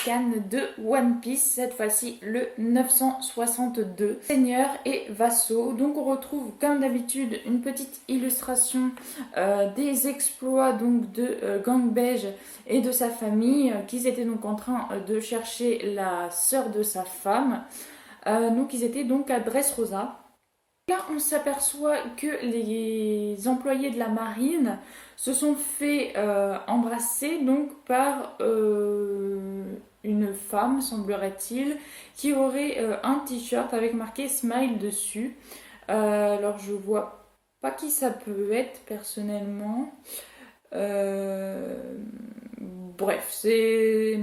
scan de One Piece, cette fois-ci le 962, Seigneur et vassaux. Donc on retrouve comme d'habitude une petite illustration des exploits donc de Gang Beige et de sa famille, qui étaient donc en train de chercher la sœur de sa femme. Donc ils étaient donc à Dressrosa. Là, on s'aperçoit que les employés de la marine se sont fait embrasser donc par une femme, semblerait-il, qui aurait un t-shirt avec marqué Smile dessus. Alors, je vois pas qui ça peut être personnellement. Bref, c'est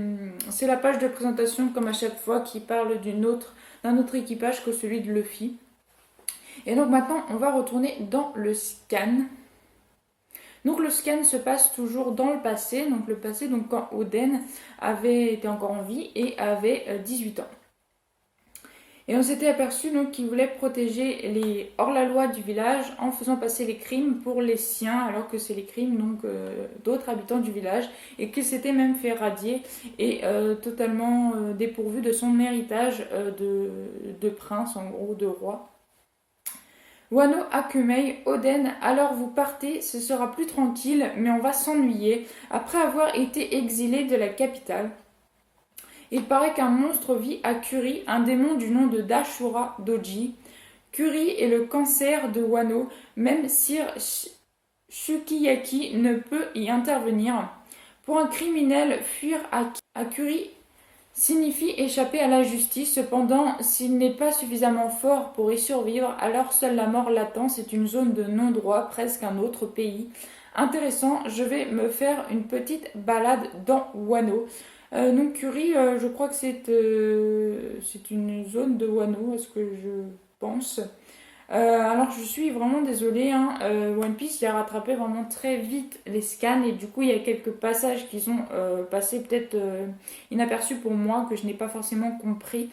la page de présentation comme à chaque fois qui parle d'un autre équipage que celui de Luffy. Et donc maintenant, on va retourner dans le scan. Donc le scan se passe toujours dans le passé. Donc le passé, donc quand Oden était encore en vie et avait 18 ans. Et on s'était aperçu donc qu'il voulait protéger les hors-la-loi du village en faisant passer les crimes pour les siens, alors que c'est les crimes donc d'autres habitants du village, et qu'il s'était même fait radier et totalement dépourvu de son héritage de prince, en gros de roi. Wano Akumei, Oden, alors vous partez, ce sera plus tranquille, mais on va s'ennuyer. Après avoir été exilé de la capitale, il paraît qu'un monstre vit à Kuri, un démon du nom de Dashura Doji. Kuri est le cancer de Wano, même Sir Sukiyaki ne peut y intervenir. Pour un criminel, fuir à Kuri signifie échapper à la justice. Cependant, s'il n'est pas suffisamment fort pour y survivre, alors seule la mort l'attend. C'est une zone de non-droit, presque un autre pays. Intéressant, je vais me faire une petite balade dans Wano. Donc Kuri, je crois que c'est une zone de Wano, est-ce que je pense. Alors je suis vraiment désolée, hein, One Piece il a rattrapé vraiment très vite les scans et du coup il y a quelques passages qui sont passés peut-être inaperçus pour moi, que je n'ai pas forcément compris.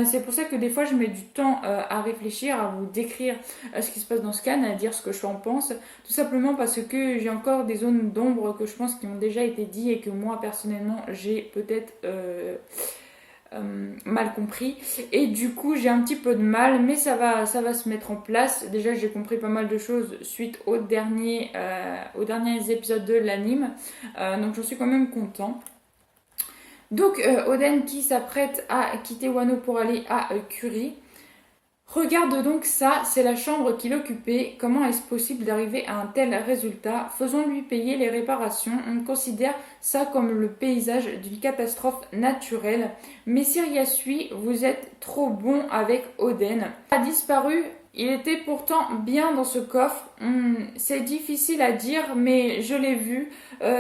C'est pour ça que des fois je mets du temps à réfléchir, à vous décrire ce qui se passe dans scan, à dire ce que j'en pense, tout simplement parce que j'ai encore des zones d'ombre que je pense qui ont déjà été dites et que moi personnellement j'ai peut-être mal compris, et du coup j'ai un petit peu de mal, mais ça va se mettre en place. Déjà j'ai compris pas mal de choses suite aux derniers épisodes de l'anime, donc je suis quand même content. Donc Oden qui s'apprête à quitter Wano pour aller à Kuri. Regarde donc ça, c'est la chambre qu'il occupait. Comment est-ce possible d'arriver à un tel résultat? Faisons-lui payer les réparations. On considère ça comme le paysage d'une catastrophe naturelle. Messire Yasui, vous êtes trop bon avec Oden. A disparu. Il était pourtant bien dans ce coffre. C'est difficile à dire, mais je l'ai vu.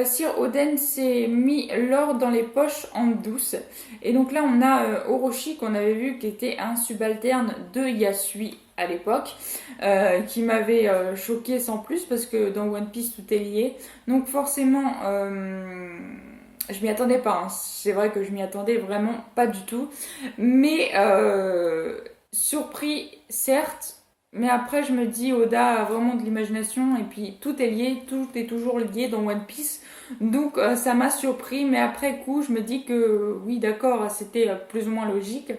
Sir Oden s'est mis l'or dans les poches en douce. Et donc là, on a Orochi qu'on avait vu qui était un subalterne de Yasui à l'époque, qui m'avait choqué sans plus parce que dans One Piece tout est lié. Donc forcément, je m'y attendais pas. Hein. C'est vrai que je m'y attendais vraiment pas du tout. Mais surpris, certes. Mais après, je me dis, Oda a vraiment de l'imagination et puis tout est lié, tout est toujours lié dans One Piece. Donc ça m'a surpris, mais après coup, je me dis que oui, d'accord, c'était plus ou moins logique.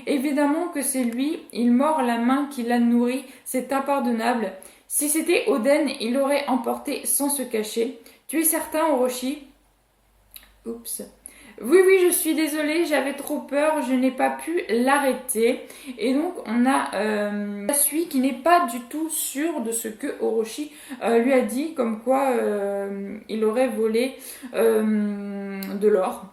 Évidemment que c'est lui, il mord la main qui l'a nourri, c'est impardonnable. Si c'était Oden, il l'aurait emporté sans se cacher. Tu es certain, Orochi? Oups. Oui, je suis désolée, j'avais trop peur, je n'ai pas pu l'arrêter. Et donc, on a Yasui qui n'est pas du tout sûr de ce que Orochi lui a dit, comme quoi il aurait volé de l'or.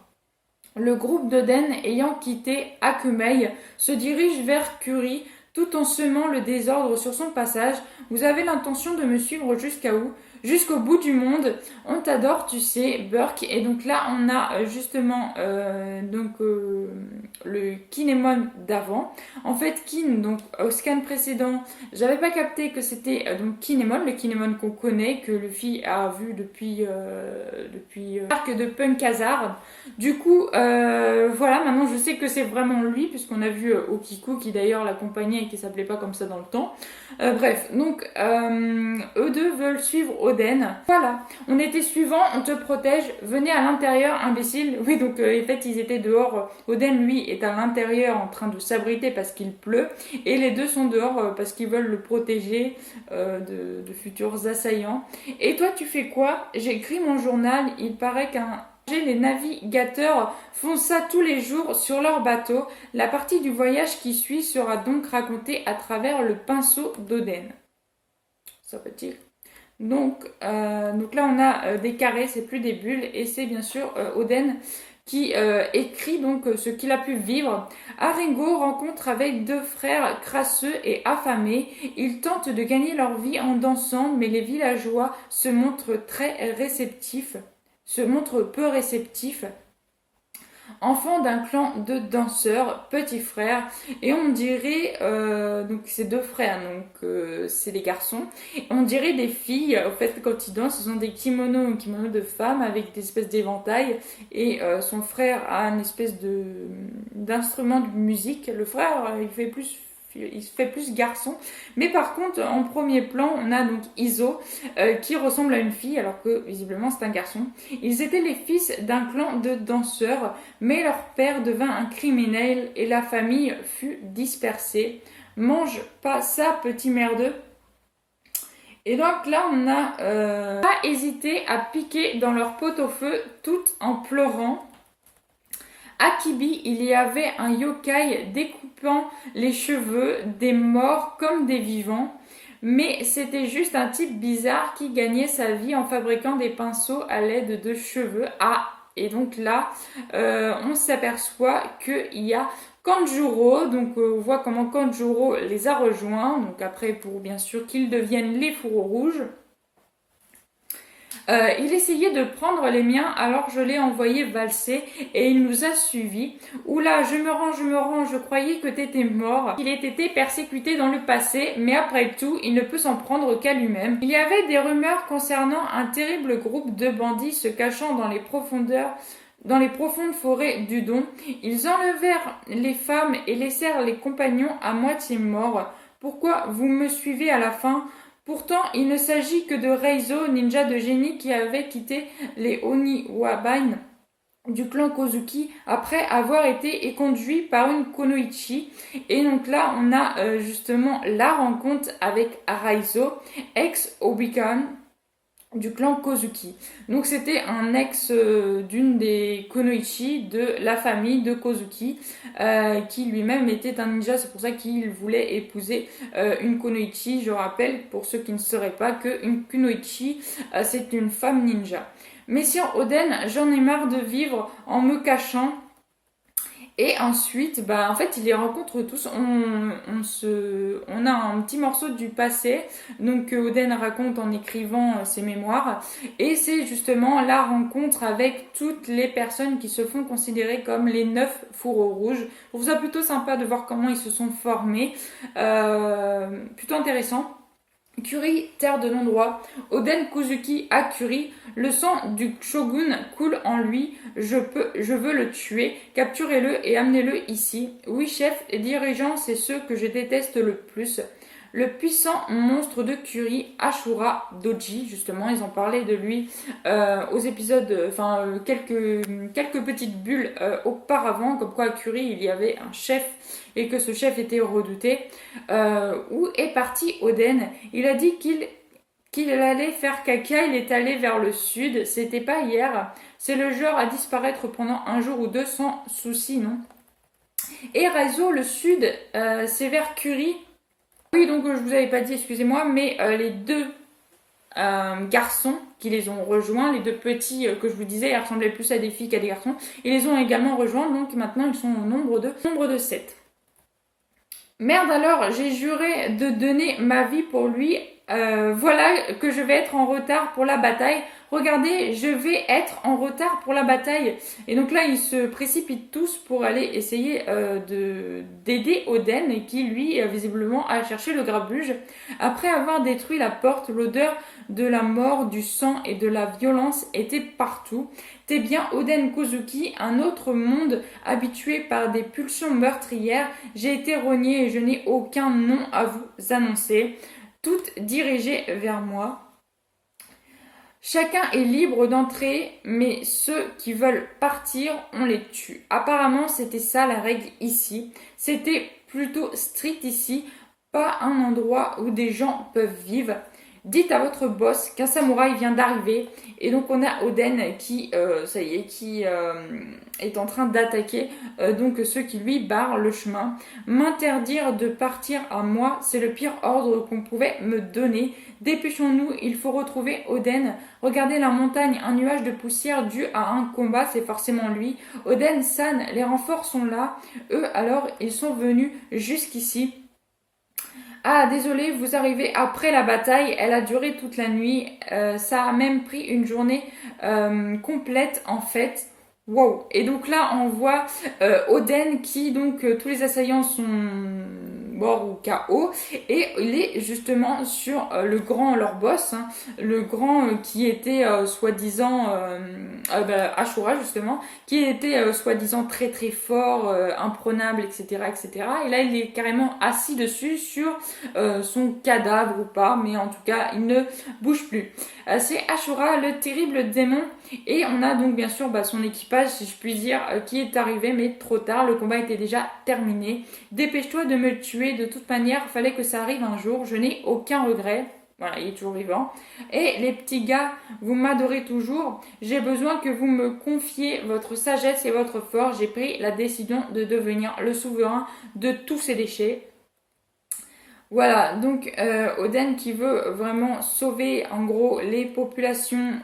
Le groupe d'Oden ayant quitté Akumei se dirige vers Kuri tout en semant le désordre sur son passage. Vous avez l'intention de me suivre jusqu'à où? Jusqu'au bout du monde. On t'adore, tu sais, Burke. Et donc là, on a justement le Kinemon d'avant. En fait, Kin, donc au scan précédent, j'avais pas capté que c'était donc Kinemon, le Kinemon qu'on connaît, que Luffy a vu depuis l'arc de Punk Hazard. Du coup, voilà, maintenant je sais que c'est vraiment lui, puisqu'on a vu Okiku qui d'ailleurs l'accompagnait et qui s'appelait pas comme ça dans le temps. Bref, donc eux deux veulent suivre Oden Oden. Voilà, on était suivant, on te protège, venez à l'intérieur, imbécile. Oui, donc en fait, ils étaient dehors. Oden, lui, est à l'intérieur en train de s'abriter parce qu'il pleut. Et les deux sont dehors parce qu'ils veulent le protéger de futurs assaillants. Et toi, tu fais quoi? J'ai écrit mon journal, il paraît les navigateurs font ça tous les jours sur leur bateau. La partie du voyage qui suit sera donc racontée à travers le pinceau d'Oden. Ça peut-il. Donc là, on a des carrés, c'est plus des bulles, et c'est bien sûr Oden qui écrit donc ce qu'il a pu vivre. Aringo rencontre avec deux frères crasseux et affamés. Ils tentent de gagner leur vie en dansant, mais les villageois se montrent peu réceptifs. Enfant d'un clan de danseurs, petit frère, et on dirait, donc c'est deux frères, donc c'est des garçons, et on dirait des filles, au fait quand ils dansent, ils ont des kimonos de femmes avec des espèces d'éventails, et son frère a une espèce d'instrument de musique, le frère il se fait plus garçon, mais par contre en premier plan on a donc Iso qui ressemble à une fille alors que visiblement c'est un garçon. Ils étaient les fils d'un clan de danseurs, mais leur père devint un criminel et la famille fut dispersée. Mange pas ça, petit merdeux. Et donc là, on n'a pas hésité à piquer dans leur pot-au-feu, toutes en pleurant. À Kibi, il y avait un yokai découpant les cheveux des morts comme des vivants. Mais c'était juste un type bizarre qui gagnait sa vie en fabriquant des pinceaux à l'aide de cheveux. Ah, et donc là, on s'aperçoit qu'il y a Kanjuro. Donc on voit comment Kanjuro les a rejoints. Donc après, pour bien sûr qu'ils deviennent les fourreaux rouges. Il essayait de prendre les miens, alors je l'ai envoyé valser et il nous a suivis. Oula, je me rends, je croyais que t'étais mort. Il ait été persécuté dans le passé, mais après tout, il ne peut s'en prendre qu'à lui-même. Il y avait des rumeurs concernant un terrible groupe de bandits se cachant dans les profondes forêts du Don. Ils enlevèrent les femmes et laissèrent les compagnons à moitié morts. Pourquoi vous me suivez à la fin ? Pourtant, il ne s'agit que de Reizo, ninja de génie qui avait quitté les Oniwaban du clan Kozuki après avoir été conduit par une Kunoichi. Et donc là, on a justement la rencontre avec Reizo, ex-Obikan du clan Kozuki. Donc c'était un ex d'une des Kunoichi de la famille de Kozuki qui lui-même était un ninja, c'est pour ça qu'il voulait épouser une Kunoichi. Je rappelle pour ceux qui ne sauraient pas qu'une Kunoichi c'est une femme ninja. Messieurs Oden, j'en ai marre de vivre en me cachant. Et ensuite, en fait, il les rencontre tous. On a un petit morceau du passé, donc que Oden raconte en écrivant ses mémoires. Et c'est justement la rencontre avec toutes les personnes qui se font considérer comme les 9 fourreaux rouges. Je trouve ça plutôt sympa de voir comment ils se sont formés. Plutôt intéressant. Kuri, terre de non-droit. Oden Kozuki à Kuri. Le sang du shogun coule en lui. Je veux le tuer. Capturez-le et amenez-le ici. Oui, chef et dirigeant, c'est ceux que je déteste le plus. Le puissant monstre de Kuri, Ashura Doji, justement, ils ont parlé de lui aux épisodes, quelques petites bulles auparavant, comme quoi à Kuri il y avait un chef et que ce chef était redouté. Où est parti Oden? Il a dit qu'il allait faire caca, il est allé vers le sud, c'était pas hier. C'est le genre à disparaître pendant un jour ou deux sans souci, non? Et Reizo, le sud, c'est vers Kuri. Oui, donc je vous avais pas dit, excusez-moi, mais les deux garçons qui les ont rejoints, les deux petits que je vous disais, ils ressemblaient plus à des filles qu'à des garçons, ils les ont également rejoints, donc maintenant ils sont au nombre de 7. Merde alors, j'ai juré de donner ma vie pour lui. Voilà que je vais être en retard pour la bataille. Regardez, je vais être en retard pour la bataille. Et donc là, ils se précipitent tous pour aller essayer d'aider Oden, qui lui, visiblement, a cherché le grabuge. Après avoir détruit la porte, l'odeur de la mort, du sang et de la violence était partout. T'es bien Oden Kozuki, un autre monde habitué par des pulsions meurtrières. J'ai été rogné et je n'ai aucun nom à vous annoncer. Toutes dirigées vers moi. Chacun est libre d'entrer, mais ceux qui veulent partir, on les tue. Apparemment, c'était ça la règle ici. C'était plutôt strict ici, pas un endroit où des gens peuvent vivre. Dites à votre boss qu'un samouraï vient d'arriver. Et donc on a Oden qui, ça y est, qui est en train d'attaquer donc ceux qui lui barrent le chemin. M'interdire de partir à moi, c'est le pire ordre qu'on pouvait me donner. Dépêchons-nous, il faut retrouver Oden. Regardez la montagne, un nuage de poussière dû à un combat, c'est forcément lui. Oden-san, les renforts sont là. Eux alors, ils sont venus jusqu'ici. Ah, désolé, vous arrivez après la bataille, elle a duré toute la nuit, ça a même pris une journée complète en fait. Wow. Et donc là, on voit Oden qui, donc, tous les assaillants sont morts ou KO, et il est justement sur leur boss, hein, le grand qui était soi-disant, Ashura justement, qui était soi-disant très très fort, imprenable, etc., etc. Et là, il est carrément assis dessus sur son cadavre ou pas, mais en tout cas, il ne bouge plus. C'est Ashura, le terrible démon, et on a donc bien sûr son équipage, si je puis dire, qui est arrivé, mais trop tard, le combat était déjà terminé. Dépêche-toi de me tuer, de toute manière, il fallait que ça arrive un jour, je n'ai aucun regret. Voilà, il est toujours vivant. Et les petits gars, vous m'adorez toujours. J'ai besoin que vous me confiez votre sagesse et votre force. J'ai pris la décision de devenir le souverain de tous ces déchets. Voilà, donc Oden qui veut vraiment sauver en gros les populations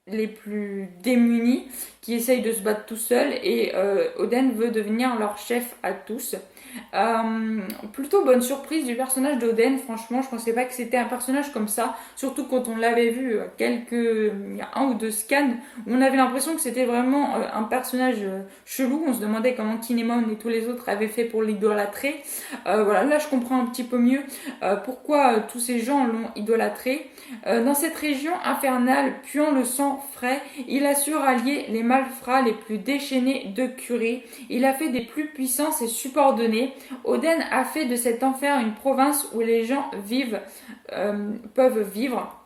les plus démunies, qui essayent de se battre tout seul, et Oden veut devenir leur chef à tous. Plutôt bonne surprise du personnage d'Oden, franchement, je pensais pas que c'était un personnage comme ça, surtout quand on l'avait vu il y a un ou deux scans, où on avait l'impression que c'était vraiment un personnage chelou, on se demandait comment Kinemon et tous les autres avaient fait pour l'idolâtrer. Voilà, là je comprends un petit peu mieux pourquoi tous ces gens l'ont idolâtré. Dans cette région infernale, puant le sang frais, il a su rallier les malfrats les plus déchaînés de Curie. Il a fait des plus puissants et subordonnés. Oden a fait de cet enfer une province où les gens peuvent vivre.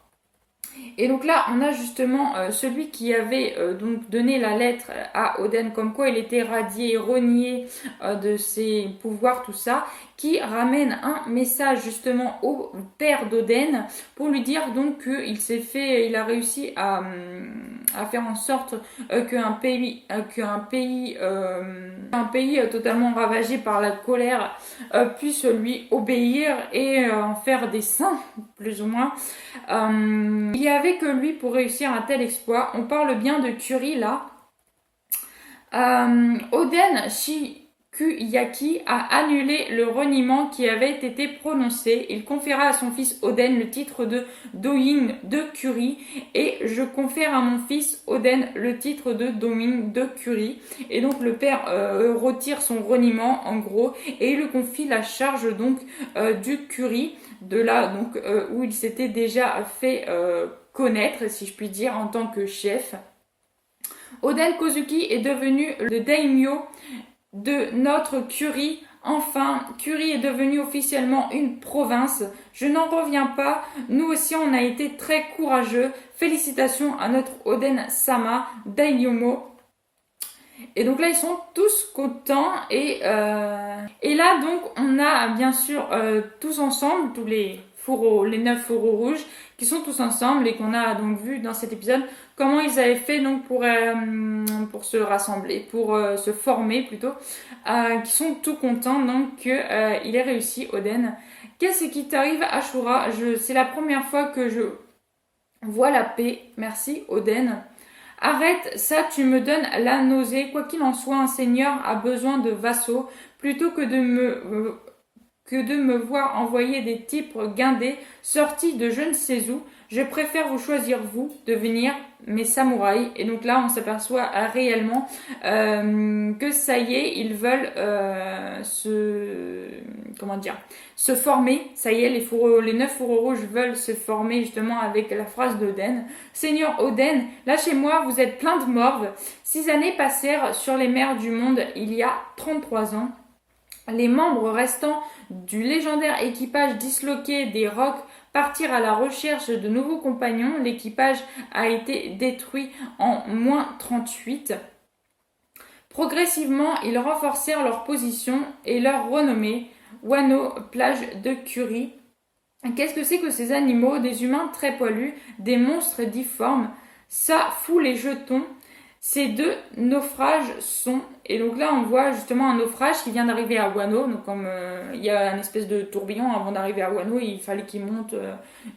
Et donc là, on a justement celui qui avait donc donné la lettre à Oden, comme quoi il était radié, renié de ses pouvoirs, tout ça, qui ramène un message justement au père d'Oden pour lui dire donc il a réussi à faire en sorte qu'un pays totalement ravagé par la colère puisse lui obéir et en faire des saints, plus ou moins. Il n'y avait que lui pour réussir un tel exploit. On parle bien de Curie là. Oden Shikuyaki a annulé le reniement qui avait été prononcé. Il conféra à son fils Oden le titre de Doing de Curie, et je confère à mon fils Oden le titre de Doing de Curie. Et donc le père retire son reniement en gros, et il lui confie la charge donc du Curie, de là donc où il s'était déjà fait connaître, si je puis dire, en tant que chef. Oden Kozuki est devenu le daimyo de notre Curie. Enfin, Curie est devenue officiellement une province. Je n'en reviens pas. Nous aussi, on a été très courageux. Félicitations à notre Oden Sama Daimyo. Et donc là, ils sont tous contents. Et là, donc, on a bien sûr tous ensemble, tous les 9 fourreaux rouges, qui sont tous ensemble et qu'on a donc vu dans cet épisode comment ils avaient fait donc pour se rassembler, pour se former plutôt, qui sont tout contents donc qu'il ait réussi, Oden. Qu'est-ce qui t'arrive, Ashura? C'est la première fois que je vois la paix. Merci, Oden. Arrête, ça tu me donnes la nausée. Quoi qu'il en soit, un seigneur a besoin de vassaux. Plutôt que de me voir envoyer des types guindés sortis de je ne sais où, je préfère vous choisir vous, devenir mes samouraïs. Et donc là, on s'aperçoit réellement que ça y est, ils veulent se former. Ça y est, les 9 fourreaux rouges veulent se former justement avec la phrase d'Oden. Seigneur Oden, lâchez-moi, vous êtes plein de morve. 6 années passèrent sur les mers du monde il y a 33 ans. Les membres restants du légendaire équipage disloqué des Rocs partirent à la recherche de nouveaux compagnons. L'équipage a été détruit en -38. Progressivement, ils renforcèrent leur position et leur renommée. Wano, plage de Curie. Qu'est-ce que c'est que ces animaux? Des humains très poilus, des monstres difformes. Ça fout les jetons. Ces deux naufrages sont... Et donc là, on voit justement un naufrage qui vient d'arriver à Wano. Donc comme il y a une espèce de tourbillon avant d'arriver à Wano, il fallait qu'il monte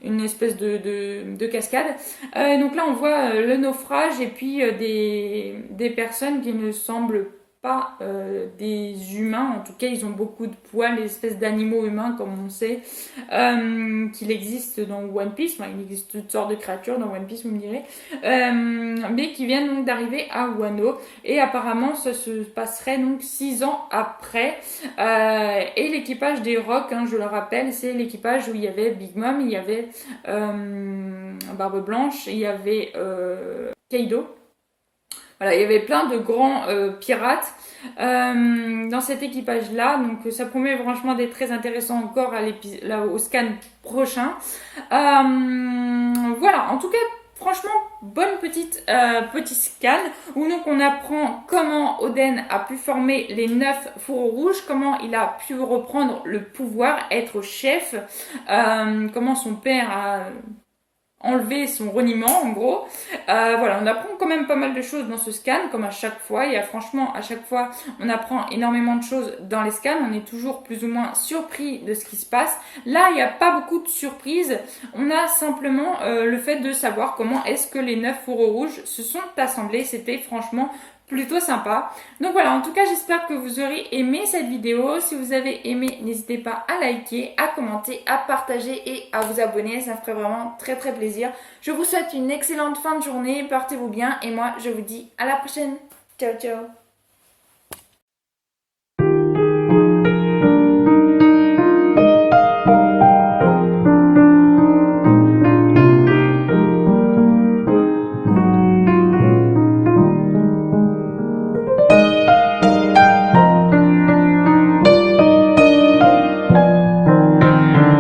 une espèce de cascade. Donc là, on voit le naufrage et puis des personnes qui ne semblent pas des humains. En tout cas, ils ont beaucoup de poils, des espèces d'animaux humains, comme on sait qu'il existe dans One Piece. Enfin, il existe toutes sortes de créatures dans One Piece, vous me direz. Mais qui viennent donc d'arriver à Wano. Et apparemment, ça se passerait donc 6 ans après. Et l'équipage des Rocs, je le rappelle, c'est l'équipage où il y avait Big Mom, il y avait Barbe Blanche, il y avait Kaido. Voilà, il y avait plein de grands pirates dans cet équipage-là. Donc ça promet franchement d'être très intéressant encore au scan prochain. Voilà, en tout cas, franchement, bonne petit scan où donc on apprend comment Oden a pu former les 9 fourreaux rouges, comment il a pu reprendre le pouvoir, être chef, comment son père a enlever son reniement en gros. Voilà, on apprend quand même pas mal de choses dans ce scan comme à chaque fois. Et franchement, à chaque fois on apprend énormément de choses dans les scans, on est toujours plus ou moins surpris de ce qui se passe. Là il n'y a pas beaucoup de surprises, on a simplement le fait de savoir comment est-ce que les 9 fourreaux rouges se sont assemblés. C'était franchement plutôt sympa. Donc voilà, en tout cas j'espère que vous aurez aimé cette vidéo. Si vous avez aimé, n'hésitez pas à liker, à commenter, à partager et à vous abonner, ça me ferait vraiment très très plaisir. Je vous souhaite une excellente fin de journée, portez-vous bien et moi je vous dis à la prochaine. Ciao ciao.